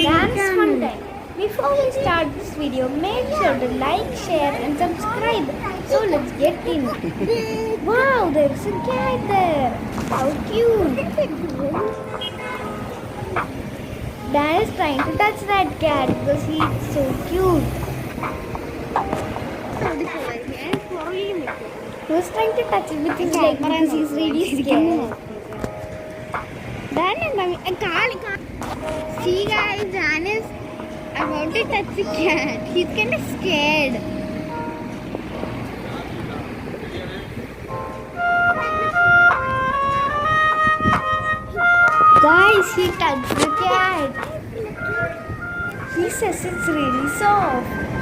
dance fun time. Before we start this video, make sure to like, share and subscribe. So let's get in. Wow, there's a cat there. How cute. Dan is trying to touch that cat because he's so cute. He was trying to touch it with his leg because he's really scared. See guys, Dan is about to touch the cat. He's kind of scared. Guys, he touched the cat. He says it's really soft.